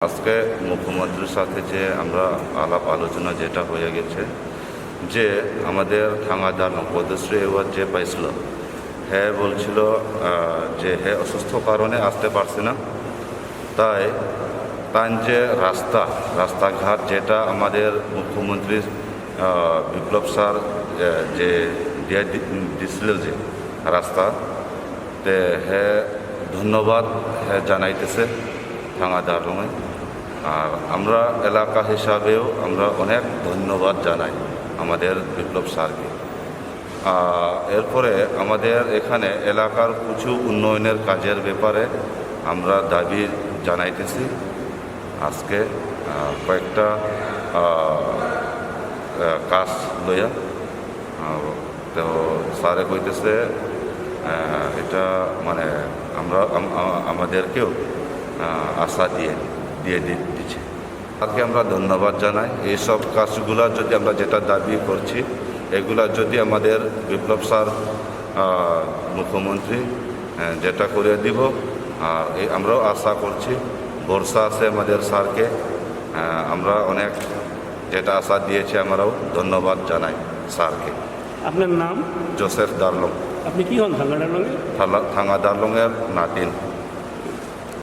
আজকে মুখ্যমন্ত্রীর সাথে যে আমরা আলাপ আলোচনা যেটা হয়ে গেছে যে আমাদের থাঙ্গাদার পদ্মশ্রী অ্যাওয়ার্ড যে পাইছিল হ্যাঁ বলছিল যে হ্যাঁ অসুস্থ কারণে আসতে পারছে না, তাই তার যে রাস্তাঘাট যেটা আমাদের মুখ্যমন্ত্রী বিপ্লব স্যার যে দিছিল যে রাস্তা তে হ্যাঁ ধন্যবাদ হ্যাঁ জানাইতেছে থাঙ্গাদার রঙে। আর আমরা এলাকা হিসাবেও আমরা অনেক ধন্যবাদ জানাই আমাদের বিপ্লব স্যারকে। এরপরে আমাদের এখানে এলাকার কিছু উন্নয়নের কাজের ব্যাপারে আমরা দাবি জানাইতেছি। আজকে কয়েকটা কাজ লইয়া তো স্যারে কইতেছে এটা মানে আমরা আমাদেরকেও আশা দিয়ে দিচ্ছে। তাকে আমরা ধন্যবাদ জানাই। এইসব কাজগুলো যদি আমরা যেটা দাবি করছি এগুলা যদি আমাদের বিপ্লব স্যার মুখ্যমন্ত্রী যেটা করে দিব, আর আমরাও আশা করছি ভরসা আছে আমাদের স্যারকে। আমরা অনেক যেটা আশা দিয়েছি আমরাও ধন্যবাদ জানাই স্যারকে। আপনার নাম? জোসেফ দারলং। আপনি কি হন থাঙ্গাদার রঙে? থাঙ্গাদার রঙের নাতিন।